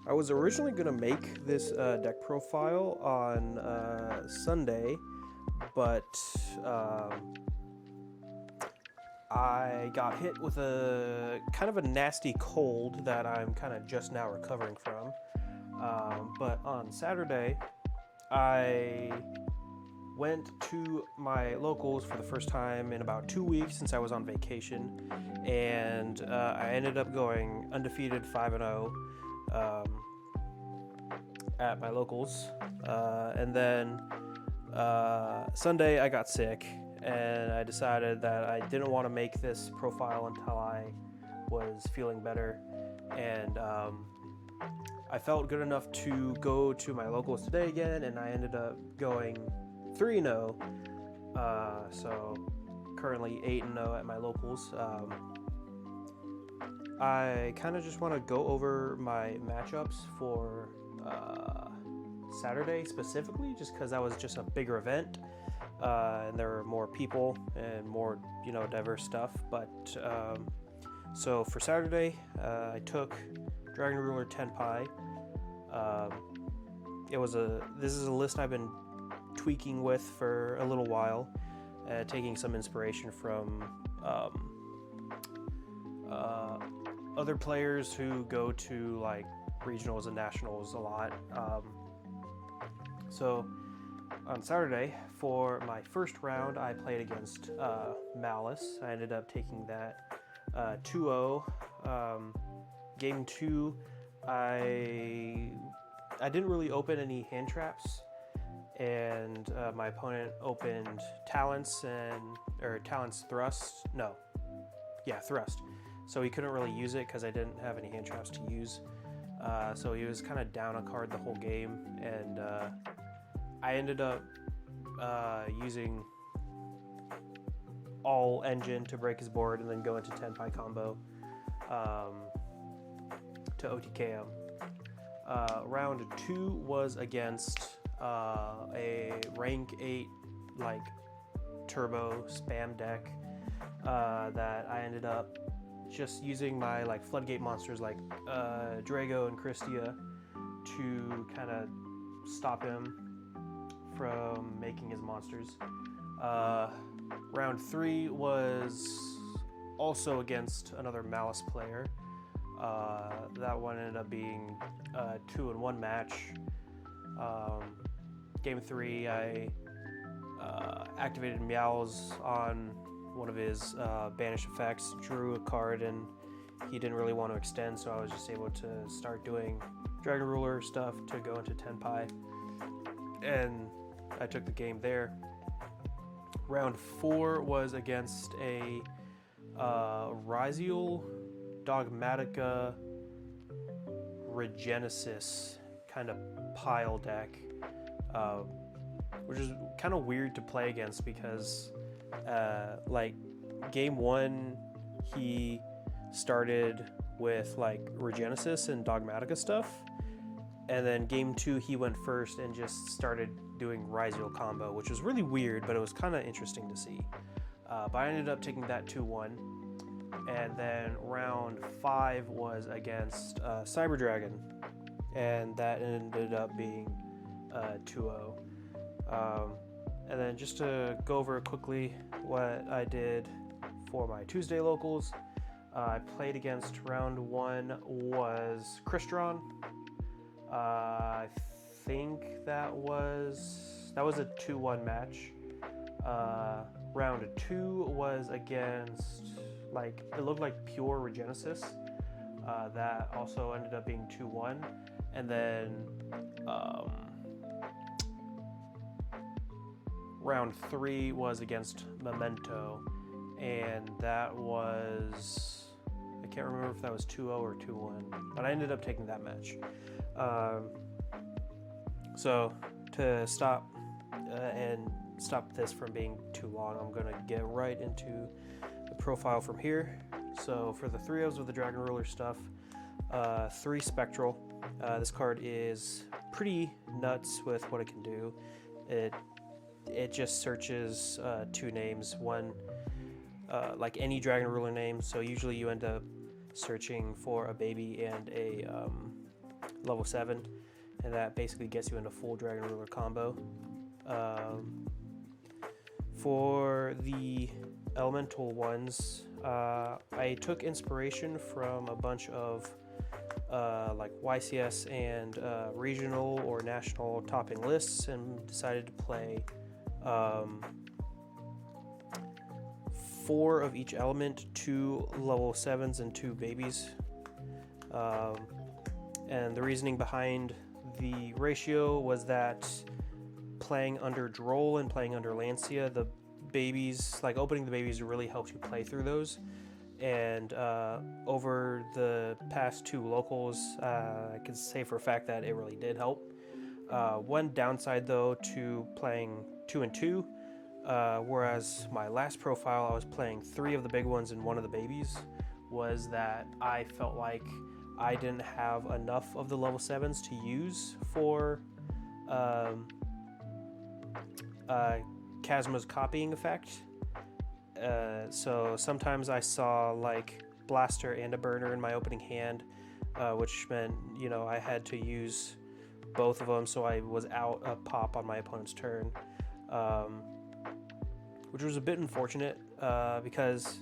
I was originally going to make this deck profile on Sunday, but I got hit with a kind of a nasty cold that I'm kind of just now recovering from. But on Saturday, I went to my locals for the first time in about 2 weeks since I was on vacation, and I ended up going undefeated 5-0 at my locals. And then Sunday I got sick, and I decided that I didn't want to make this profile until I was feeling better, and I felt good enough to go to my locals today again, and I ended up going 3-0. So currently 8-0 at my locals. I kind of just want to go over my matchups for Saturday specifically, just because that was just a bigger event, and there were more people and more, diverse stuff. But so for Saturday, I took Dragon Ruler Tenpai. This is a list I've been tweaking with for a little while, taking some inspiration from other players who go to like regionals and nationals a lot. So on Saturday, for my first round, I played against Malice. I ended up taking that 2-0. Game 2, I didn't really open any hand traps, and my opponent opened Talents Thrust. Thrust. So he couldn't really use it because I didn't have any hand traps to use. So he was kind of down a card the whole game, and I ended up using all engine to break his board and then go into Tenpai combo to OTK him. Round 2 was against a rank 8 like turbo spam deck that I ended up just using my like floodgate monsters like Drago and Christia to kind of stop him from making his monsters. Round 3 was also against another Malice player. That one ended up being a 2-1 match. Game 3, I activated Meows on one of his banish effects, drew a card, and he didn't really want to extend, so I was just able to start doing Dragon Ruler stuff to go into Tenpai, and I took the game there. Round 4 was against a Ryziel Dogmatica Regenesis kind of pile deck, which is kind of weird to play against because like game 1 he started with like Regenesis and Dogmatica stuff, and then game 2 he went first and just started doing Ryziel combo, which was really weird, but it was kind of interesting to see. But I ended up taking that 2-1. And then round 5 was against Cyber Dragon, and that ended up being 2-0. And then just to go over quickly what I did for my Tuesday locals, I played against round 1 was Crystron. I think that was a 2-1 match. Round 2 was against it looked like pure Regenesis. That also ended up being 2-1. And then round 3 was against Memento, and that was, I can't remember if that was 2-0 or 2-1, but I ended up taking that match. So to stop this from being too long, I'm gonna get right into the profile from here. So for the 3-0s with the Dragon Ruler stuff, 3 Spectral. This card is pretty nuts with what it can do. It just searches 2 names, one like any Dragon Ruler name. So usually you end up searching for a baby and a level 7, and that basically gets you into full Dragon Ruler combo. For the elemental ones, I took inspiration from a bunch of like YCS and regional or national topping lists, and decided to play 4 of each element, 2 level 7s and 2 babies. And the reasoning behind the ratio was that playing under Droll and playing under Lancia, the babies, like opening the babies, really helps you play through those. And over the past 2 locals, I can say for a fact that it really did help. One downside though to playing 2 and 2, whereas my last profile I was playing 3 of the big ones and 1 of the babies, was that I felt like I didn't have enough of the level 7s to use for Kazma's copying effect. So sometimes I saw like Blaster and a Burner in my opening hand, which meant, you know, I had to use both of them, so I was out a pop on my opponent's turn, which was a bit unfortunate because,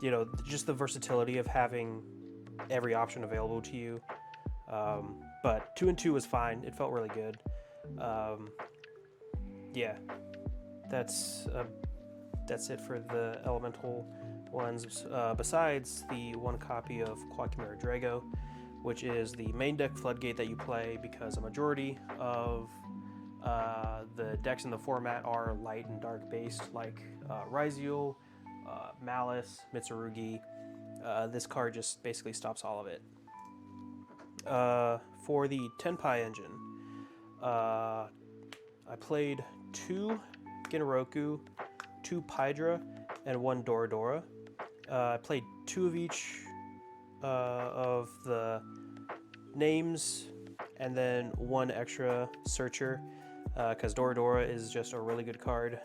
you know, just the versatility of having every option available to you. But 2 and 2 was fine. It felt really good. Yeah, that's it for the elemental ones. Besides the 1 copy of Quad Chimera Drago, which is the main deck floodgate that you play because a majority of the decks in the format are light and dark based, like Ryziel, Malice, Mitsurugi. This card just basically stops all of it. For the Tenpai engine, I played 2 Genroku, 2 Pydra, and 1 Doradora. I played 2 of each of the names, and then 1 extra Searcher, because Doradora is just a really good card.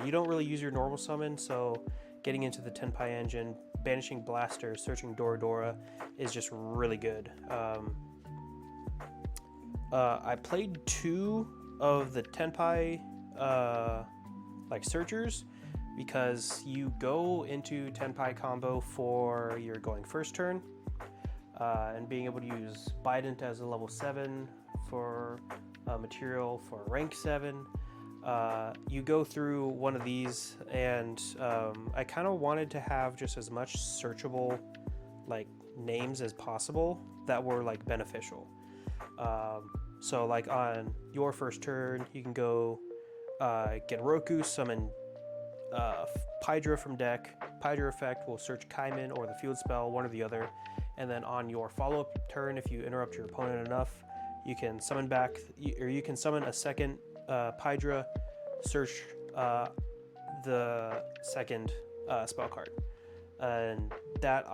You don't really use your normal summon, so getting into the Tenpai engine, banishing Blaster, searching Doradora is just really good. I played 2 of the Tenpai like searchers, because you go into Tenpai combo for your going first turn, and being able to use Bident as a level 7 for material for rank 7. You go through one of these, and I kind of wanted to have just as much searchable like names as possible that were like beneficial. So like on your first turn, you can go get Roku, summon Pydra from deck. Pydra effect will search Kaimin or the field spell, one or the other. And then on your follow-up turn, if you interrupt your opponent enough, you can summon back, or you can summon a second Pydra, search the second spell card. And that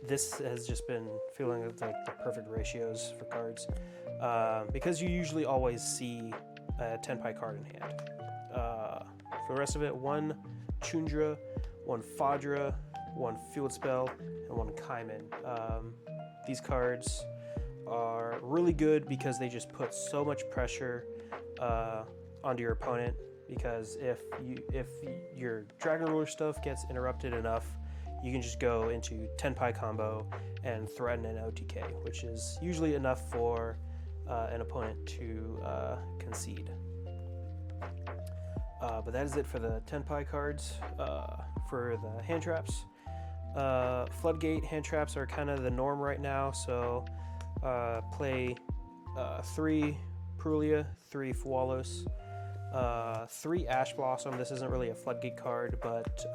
this has just been feeling like the perfect ratios for cards, because you usually always see a Tenpai card in hand. For the rest of it, 1 Chundra, 1 Fadra, 1 field spell, and 1 Kaimin. These cards are really good because they just put so much pressure onto your opponent, because if your Dragon Ruler stuff gets interrupted enough, you can just go into Tenpai combo and threaten an OTK, which is usually enough for an opponent to concede. But that is it for the Tenpai cards. For the hand traps, Floodgate hand traps are kind of the norm right now, so play 3 Prulia, 3 Fualos, 3 Ash Blossom. This isn't really a Floodgate card, but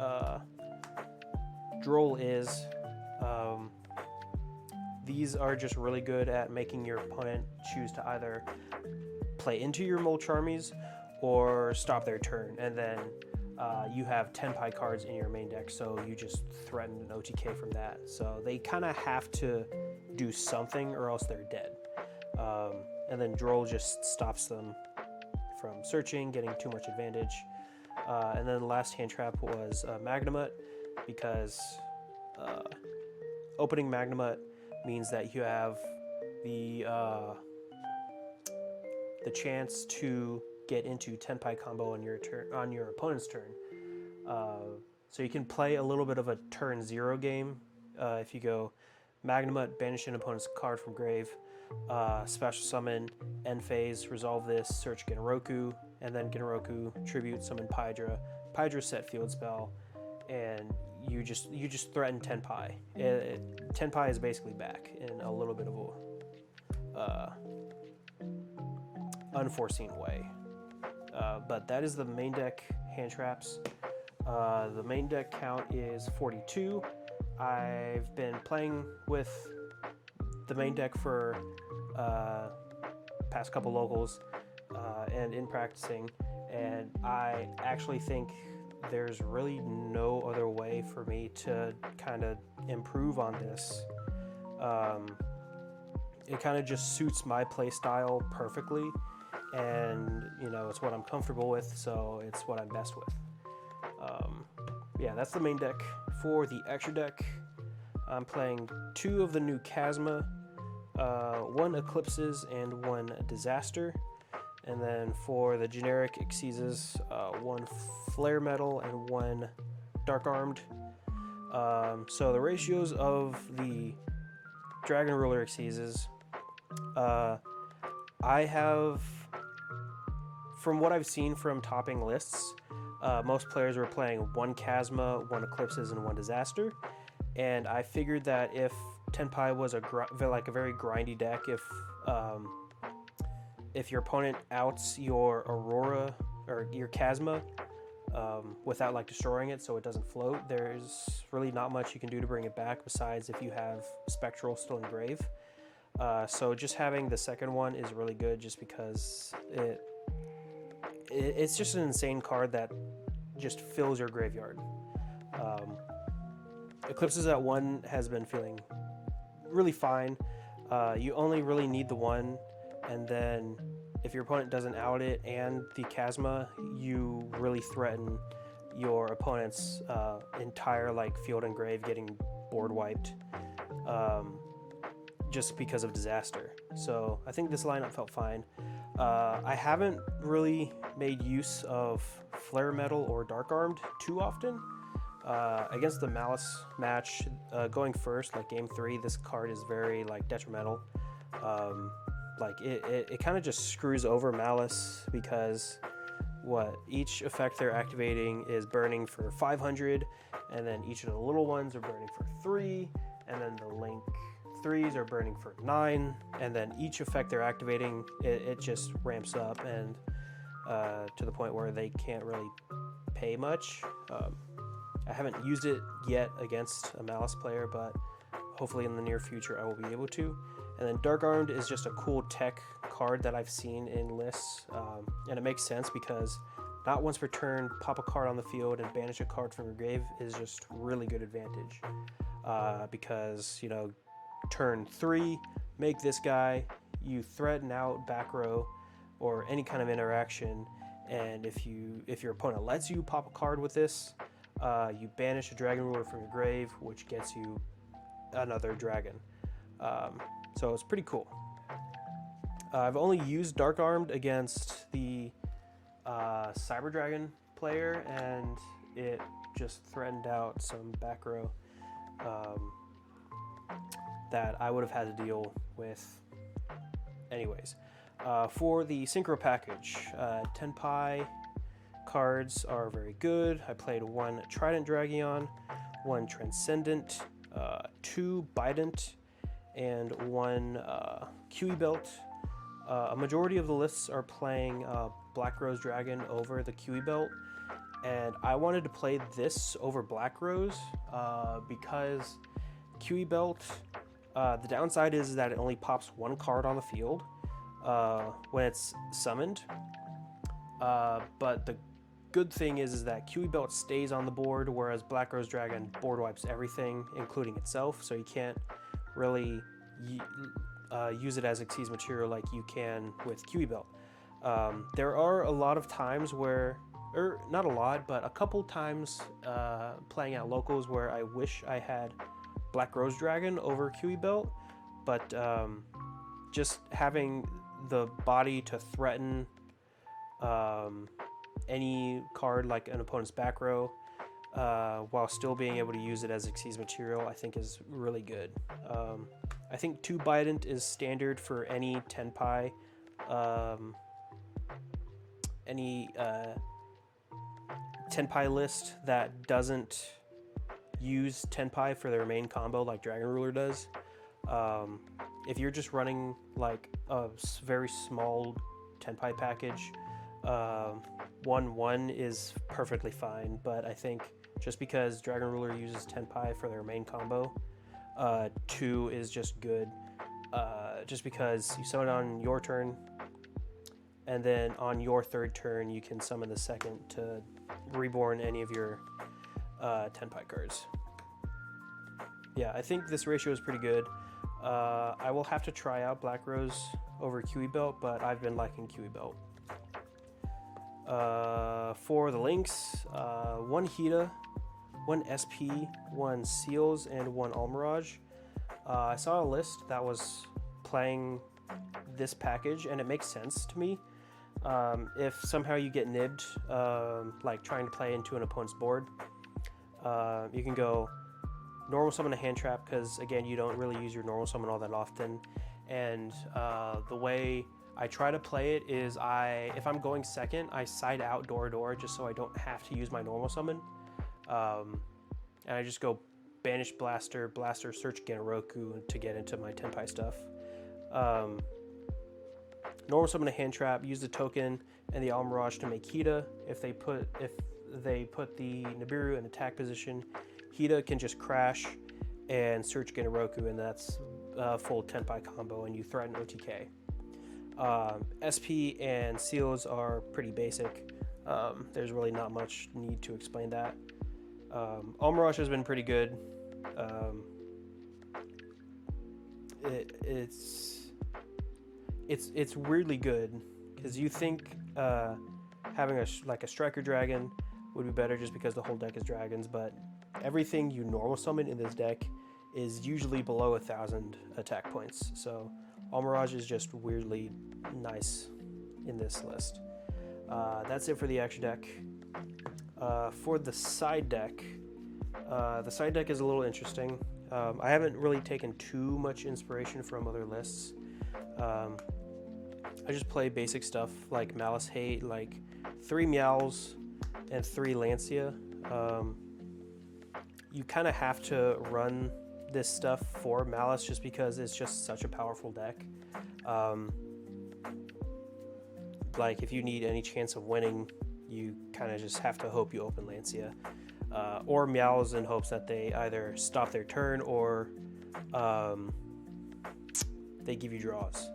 Droll is. These are just really good at making your opponent choose to either play into your Molcharmies or stop their turn, and then you have Tenpai cards in your main deck, so you just threaten an OTK from that. So they kind of have to do something or else they're dead. And then Droll just stops them from searching, getting too much advantage. And then the last hand trap was Magnamut, because opening Magnamut means that you have the chance to get into Tenpai combo on your turn, on your opponent's turn. So you can play a little bit of a turn 0 game if you go Magnamut, banish an opponent's card from grave, special summon, end phase, resolve this, search Genroku, and then Genroku, tribute, summon Pydra. Pydra set field spell, and you just threaten Tenpai. Tenpai is basically back in a little bit of a unforeseen way. But that is the main deck hand traps. The main deck count is 42. I've been playing with the main deck for past couple locals and in practicing, and I actually think there's really no other way for me to kind of improve on this. It kind of just suits my play style perfectly, and you know, it's what I'm comfortable with, so it's what I'm best with. Yeah, that's the main deck. For the extra deck, I'm playing 2 of the new Chasma, 1 Eclipses and 1 Disaster, and then for the generic Exceses, 1 Flare Metal and 1 Dark Armed. So the ratios of the Dragon Ruler Exceses, I have, from what I've seen from topping lists, most players were playing 1 Chasma, 1 Eclipses, and 1 Disaster, and I figured that if Tenpai was a very grindy deck, if your opponent outs your Aurora or your Chasma without like destroying it so it doesn't float, there's really not much you can do to bring it back besides if you have Spectral still in grave. So just having the second one is really good, just because it's just an insane card that just fills your graveyard. Eclipses at 1 has been feeling really fine. You only really need the 1, and then if your opponent doesn't out it and the Chasma, you really threaten your opponent's entire like field and grave getting board wiped just because of Disaster. So I think this lineup felt fine. I haven't really made use of Flare Metal or Dark Armed too often. Against the Malice match, going first, like game 3, this card is very like detrimental. Like it kind of just screws over Malice, because each effect they're activating is burning for 500, and then each of the little ones are burning for 3, and then the Link 3s are burning for 9, and then each effect they're activating, it just ramps up, and to the point where they can't really pay much. I haven't used it yet against a Malice player, but hopefully in the near future I will be able to. And then Dark Armed is just a cool tech card that I've seen in lists, and it makes sense because not once per turn, pop a card on the field and banish a card from your grave is just really good advantage. Because, you know, turn 3, make this guy, you threaten out back row or any kind of interaction, and if your opponent lets you pop a card with this, you banish a Dragon Ruler from your grave, which gets you another dragon. So it's pretty cool. I've only used Dark Armed against the Cyber Dragon player, and it just threatened out some back row that I would have had to deal with anyways. For the Synchro package, Tenpai cards are very good. I played 1 Trident Dragion, 1 Transcendent, 2 Bident, and 1 QE Belt. A majority of the lists are playing Black Rose Dragon over the QE Belt, and I wanted to play this over Black Rose because QE Belt, the downside is that it only pops 1 card on the field when it's summoned, but the good thing is that QE Belt stays on the board, whereas Black Rose Dragon board wipes everything, including itself, so you can't really use it as Xyz material like you can with QE Belt. There are a lot of times where, or not a lot, but a couple times playing at locals where I wish I had Black Rose Dragon over QE Belt, but just having the body to threaten any card like an opponent's back row, while still being able to use it as Xyz material, I think is really good. I think 2 Bident is standard for any Tenpai, any Tenpai list that doesn't use Tenpai for their main combo like Dragon Ruler does. If you're just running like a very small Tenpai package, 1-1 is perfectly fine, but I think just because Dragon Ruler uses Tenpai for their main combo, 2 is just good. Just because you summon on your turn, and then on your third turn you can summon the second to reborn any of your Tenpai cards. Yeah, I think this ratio is pretty good. I will have to try out Black Rose over QE Belt, but I've been liking QE Belt. For the links, 1 Hida, 1 SP, 1 Seals, and 1 Almirage. I saw a list that was playing this package, and it makes sense to me. If somehow you get nibbed, like trying to play into an opponent's board, you can go normal summon a hand trap, because again, you don't really use your normal summon all that often. And the way I try to play it is if I'm going second, I side out door just so I don't have to use my normal summon. And I just go Banish Blaster, Search Genroku to get into my Tenpai stuff. Normal summon a hand trap, use the token and the Almirage to make Hida. If they put the Nibiru in attack position, Hida can just crash and search Genroku, and that's a full Tenpai combo, and you threaten OTK. SP and Seals are pretty basic. There's really not much need to explain that. Almirage has been pretty good. It's weirdly good, because you think having a striker dragon would be better just because the whole deck is dragons, but everything you normal summon in this deck is usually below 1,000 attack points. So Almirage is just weirdly nice in this list. That's it for the extra deck. For the side deck is a little interesting. I haven't really taken too much inspiration from other lists. I just play basic stuff like Malice Hate, like 3 Meows and 3 Lancia. You kind of have to run this stuff for Malice just because it's just such a powerful deck. Like if you need any chance of winning, you kind of just have to hope you open Lancia. Or Meows in hopes that they either stop their turn or they give you draws.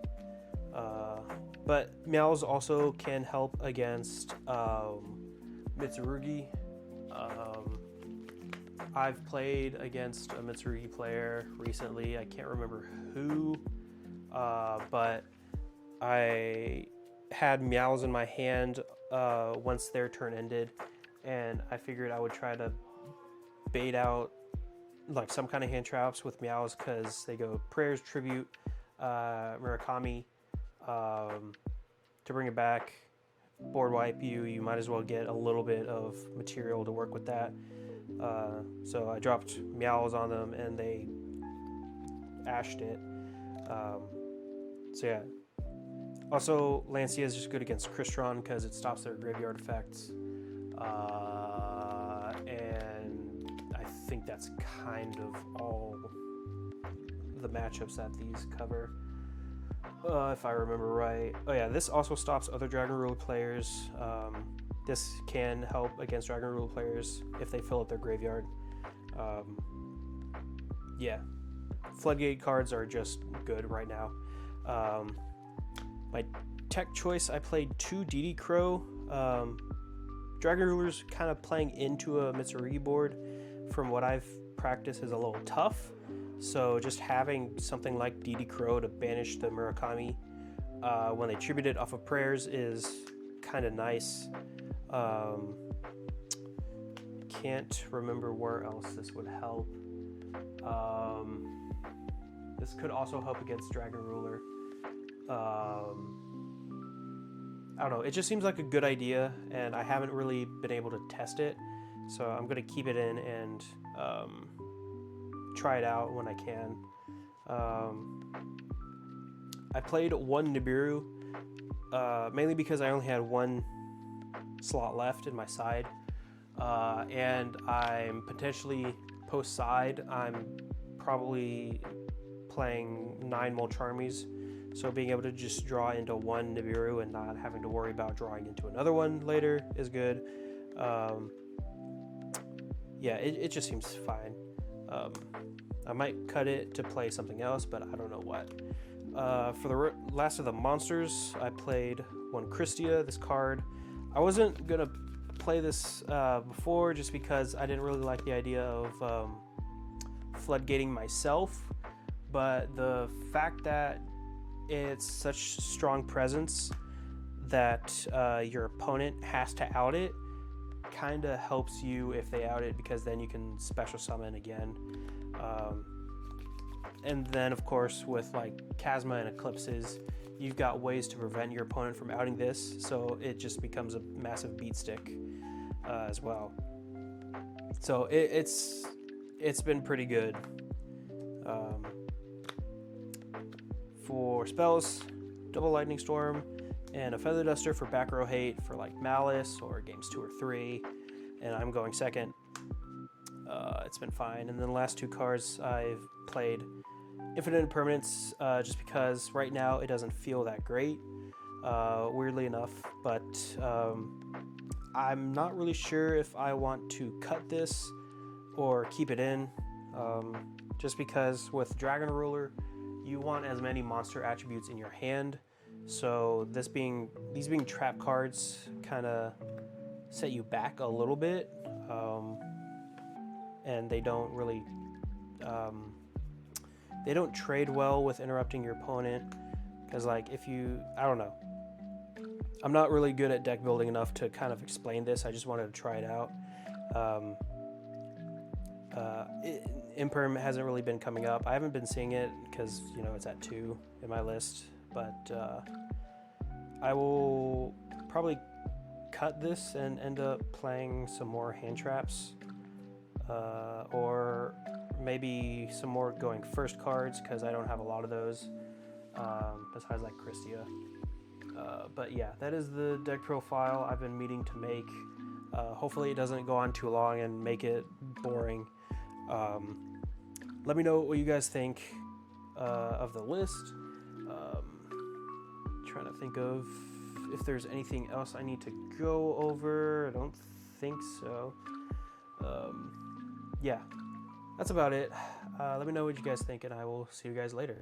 But Meows also can help against Mitsurugi. I've played against a Mitsurugi player recently. I can't remember who, but I had Meows in my hand once their turn ended, and I figured I would try to bait out like some kind of hand traps with Meows, because they go Prayers, Tribute, Murakami, to bring it back, board wipe you. You might as well get a little bit of material to work with that. So I dropped Meows on them and they ashed it. So yeah. Also, Lancia is just good against Crystron because it stops their graveyard effects. And I think that's kind of all the matchups that these cover. If I remember right. Oh yeah, this also stops other Dragon Ruler players. This can help against Dragon Ruler players if they fill up their graveyard. Yeah, Floodgate cards are just good right now. My tech choice, I played 2 DD Crow. Dragon Ruler's kind of playing into a Mitsurugi board, from what I've practiced, is a little tough. So just having something like DD Crow to banish the Murakami when they tribute it off of Prayers is kind of nice. Can't remember where else this would help. This could also help against Dragon Ruler. I don't know. It just seems like a good idea, and I haven't really been able to test it. So I'm going to keep it in and try it out when I can. I played one Nibiru, mainly because I only had one slot left in my side. And I'm potentially post-side, I'm probably playing 9 Molcharmies. So being able to just draw into one Nibiru and not having to worry about drawing into another one later is good. Yeah, it just seems fine. I might cut it to play something else, but I don't know what. For the last of the monsters, I played one Christia, this card. I wasn't going to play this before just because I didn't really like the idea of floodgating myself, but the fact that it's such strong presence that your opponent has to out it kind of helps you if they out it, because then you can special summon again. And then of course with like Chasma and Eclipses, you've got ways to prevent your opponent from outing this, so it just becomes a massive beat stick as well. So it's been pretty good. For spells, double Lightning Storm and a Feather Duster for back row hate for like Malice or games 2 or 3, and I'm going second. It's been fine. And then the last 2 cards I've played Infinite Impermanence, just because right now it doesn't feel that great, weirdly enough, but I'm not really sure if I want to cut this or keep it in, just because with Dragon Ruler you want as many monster attributes in your hand, so these being trap cards kind of set you back a little bit, and they don't really they don't trade well with interrupting your opponent, because like if you, I don't know, I'm not really good at deck building enough to kind of explain this. I just wanted to try it out. Imperm hasn't really been coming up. I haven't been seeing it because, you know, it's at 2 in my list, but I will probably cut this and end up playing some more hand traps, or maybe some more going first cards, because I don't have a lot of those besides like Christia. But yeah, that is the deck profile I've been meaning to make. Hopefully it doesn't go on too long and make it boring. Let me know what you guys think of the list. Trying to think of if there's anything else I need to go over. I don't think so. Yeah, that's about it. Let me know what you guys think, and I will see you guys later.